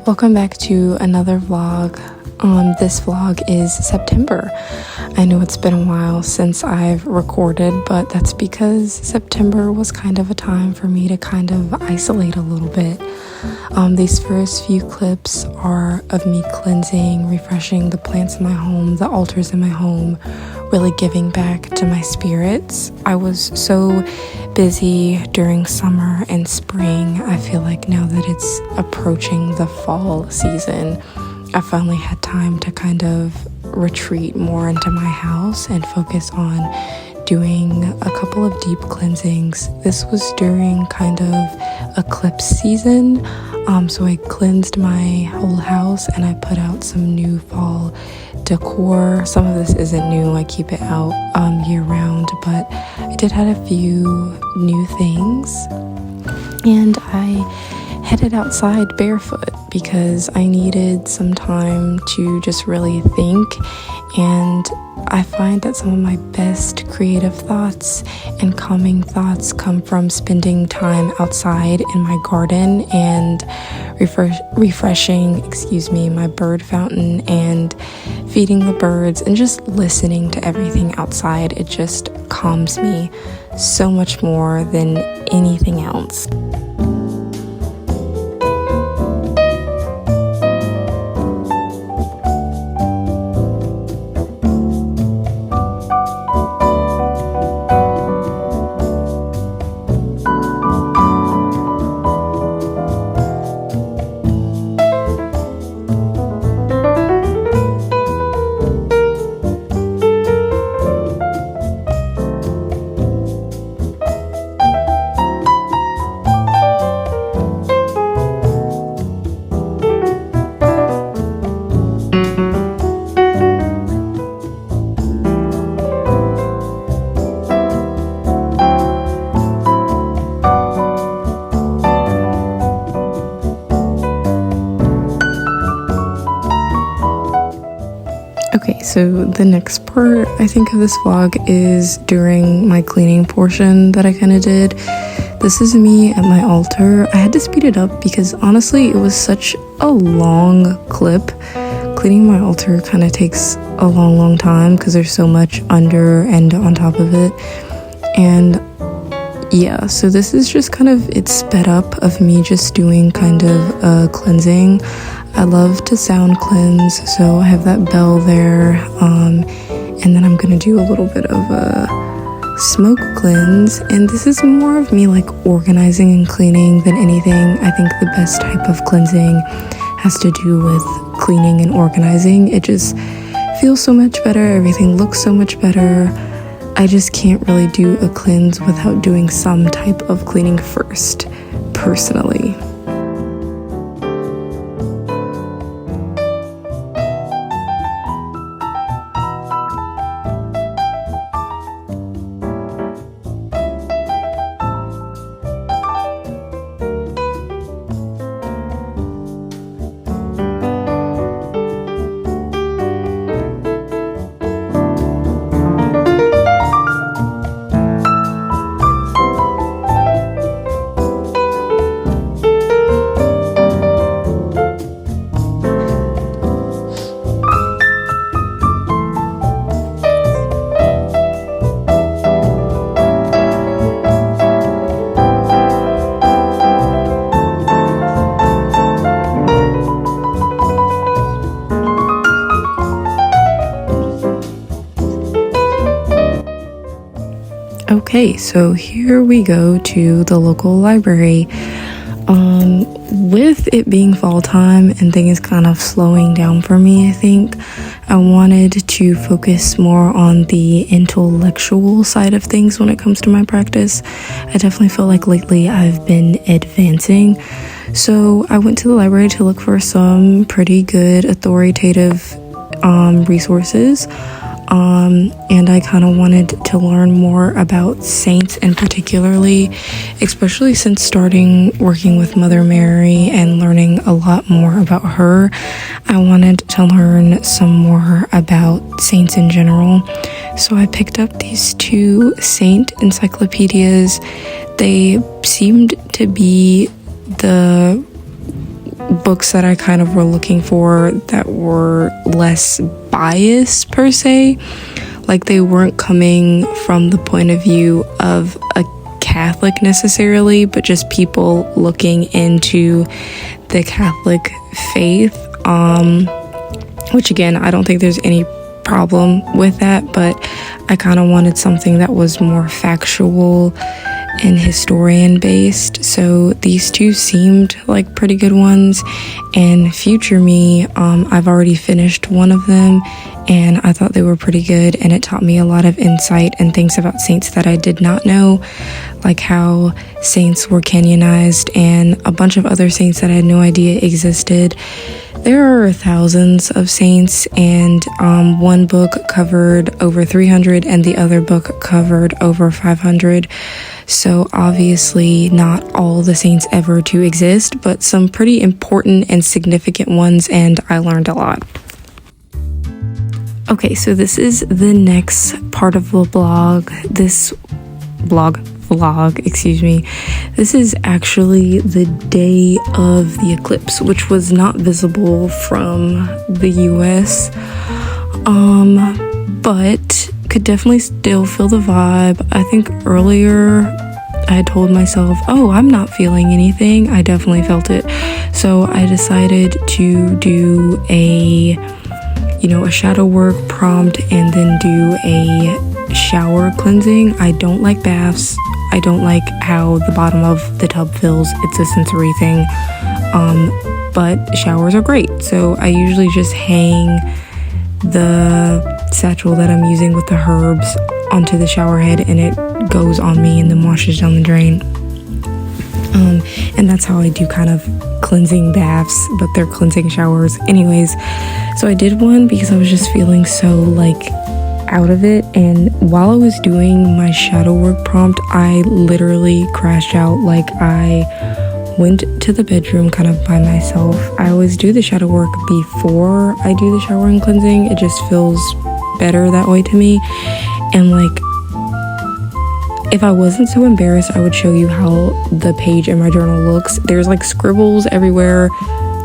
Welcome back to another vlog. This vlog is September. I know it's been a while since I've recorded, but that's because September was kind of a time for me to kind of isolate a little bit. These first few clips are of me cleansing, refreshing the plants in my home, the altars in my home, really giving back to my spirits. I was so busy during summer and spring. I feel like now that it's approaching the fall season, I finally had time to kind of retreat more into my house and focus on doing a couple of deep cleansings. This was during kind of eclipse season, so I cleansed my whole house and I put out some new fall decor. Some of this isn't new, I keep it out year round, but I did have a few new things, and I headed outside barefoot because I needed some time to just really think. And I find that some of my best creative thoughts and calming thoughts come from spending time outside in my garden and refreshing my bird fountain and feeding the birds and just listening to everything outside. It just calms me so much more than anything else. Okay, so the next part I think of this vlog is during my cleaning portion that I kind of did. This is me at my altar. I had to speed it up because honestly it was such a long clip. Cleaning my altar kind of takes a long time because there's so much under and on top of it. And yeah, so this is just kind of, it's sped up of me just doing kind of a cleansing. I love to sound cleanse, so I have that bell there, and then I'm gonna do a little bit of a smoke cleanse, and this is more of me like organizing and cleaning than anything. I think the best type of cleansing has to do with cleaning and organizing. It just feels so much better, everything looks so much better. I just can't really do a cleanse without doing some type of cleaning first, personally. Okay, so here we go to the local library. With it being fall time and things kind of slowing down for me, I think I wanted to focus more on the intellectual side of things when it comes to my practice. I definitely feel like lately I've been advancing. So I went to the library to look for some pretty good authoritative resources. And I kind of wanted to learn more about saints, and particularly, especially since starting working with Mother Mary and learning a lot more about her, I wanted to learn some more about saints in general. So I picked up these two saint encyclopedias. They seemed to be the books that I kind of were looking for that were less biased per se. Like, they weren't coming from the point of view of a Catholic necessarily, but just people looking into the Catholic faith, which again, I don't think there's any problem with that, but I kind of wanted something that was more factual and historian based. So these two seemed like pretty good ones, and Future Me, I've already finished one of them and I thought they were pretty good, and it taught me a lot of insight and things about saints that I did not know, like how saints were canonized and a bunch of other saints that I had no idea existed. There are thousands of saints, and one book covered over 300 and the other book covered over 500. So obviously not all the saints ever to exist, but some pretty important and significant ones, and I learned a lot. Okay, so this is the next part of the vlog. This is actually the day of the eclipse, which was not visible from the US, but could definitely still feel the vibe. I think earlier I had told myself, oh, I'm not feeling anything. I definitely felt it. So I decided to do a shadow work prompt and then do a shower cleansing. I don't like baths. I don't like how the bottom of the tub feels. It's a sensory thing. But showers are great. So I usually just hang the satchel that I'm using with the herbs onto the shower head, and it goes on me and then washes down the drain. And that's how I do kind of cleansing baths, but they're cleansing showers. Anyways, so I did one because I was just feeling so like out of it, and while I was doing my shadow work prompt, I literally crashed out. Like, I went to the bedroom kind of by myself. I always do the shadow work before I do the shower and cleansing. It just feels better that way to me. And like, if I wasn't so embarrassed, I would show you how the page in my journal looks. There's like scribbles everywhere.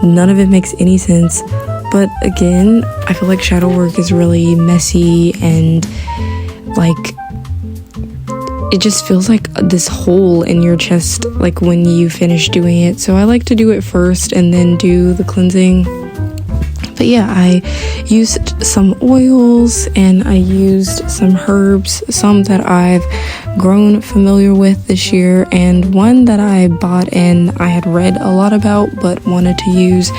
None of it makes any sense. But again, I feel like shadow work is really messy, and like, it just feels like this hole in your chest like when you finish doing it. So I like to do it first and then do the cleansing. But yeah, I used some oils and I used some herbs, some that I've grown familiar with this year, and one that I bought and I had read a lot about but wanted to use,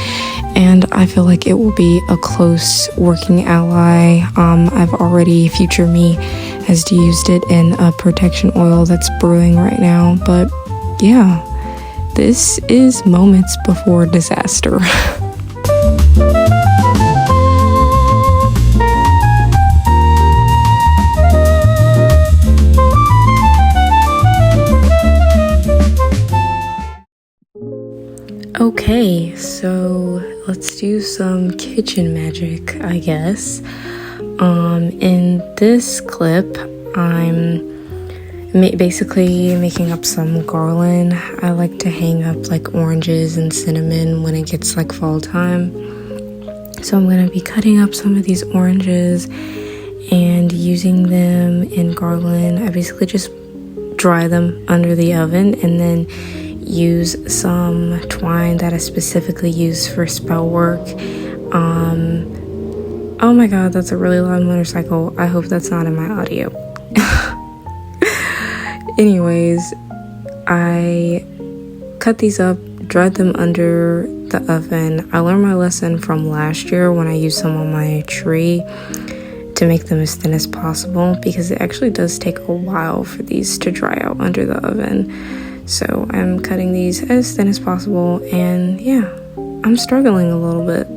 and I feel like it will be a close working ally. Future Me has used it in a protection oil that's brewing right now. But yeah, this is moments before disaster. Okay, so let's do some kitchen magic, I guess. In this clip, I'm basically making up some garland. I like to hang up like oranges and cinnamon when it gets like fall time. So I'm going to be cutting up some of these oranges and using them in garland. I basically just dry them under the oven and then use some twine that I specifically use for spell work. Oh my god, that's a really loud motorcycle. I hope that's not in my audio. Anyways, I cut these up, dried them under the oven. I learned my lesson from last year when I used some on my tree to make them as thin as possible, because it actually does take a while for these to dry out under the oven. So I'm cutting these as thin as possible, and yeah, I'm struggling a little bit.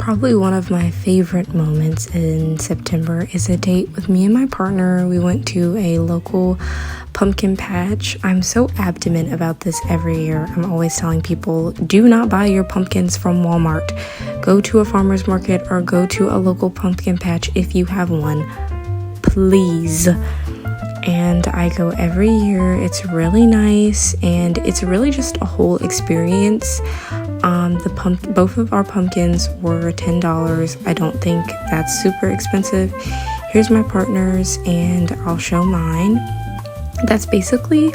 Probably one of my favorite moments in September is a date with me and my partner. We went to a local pumpkin patch. I'm so adamant about this every year. I'm always telling people, do not buy your pumpkins from Walmart. Go to a farmer's market or go to a local pumpkin patch if you have one, please. And I go every year. It's really nice, and it's really just a whole experience. Both of our pumpkins were $10. I don't think that's super expensive. Here's my partner's, and I'll show mine. That's basically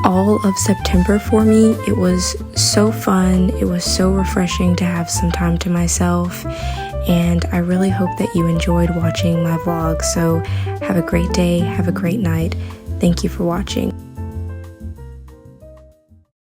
all of September for me. It was so fun. It was so refreshing to have some time to myself, and I really hope that you enjoyed watching my vlog. So have a great day, have a great night. Thank you for watching.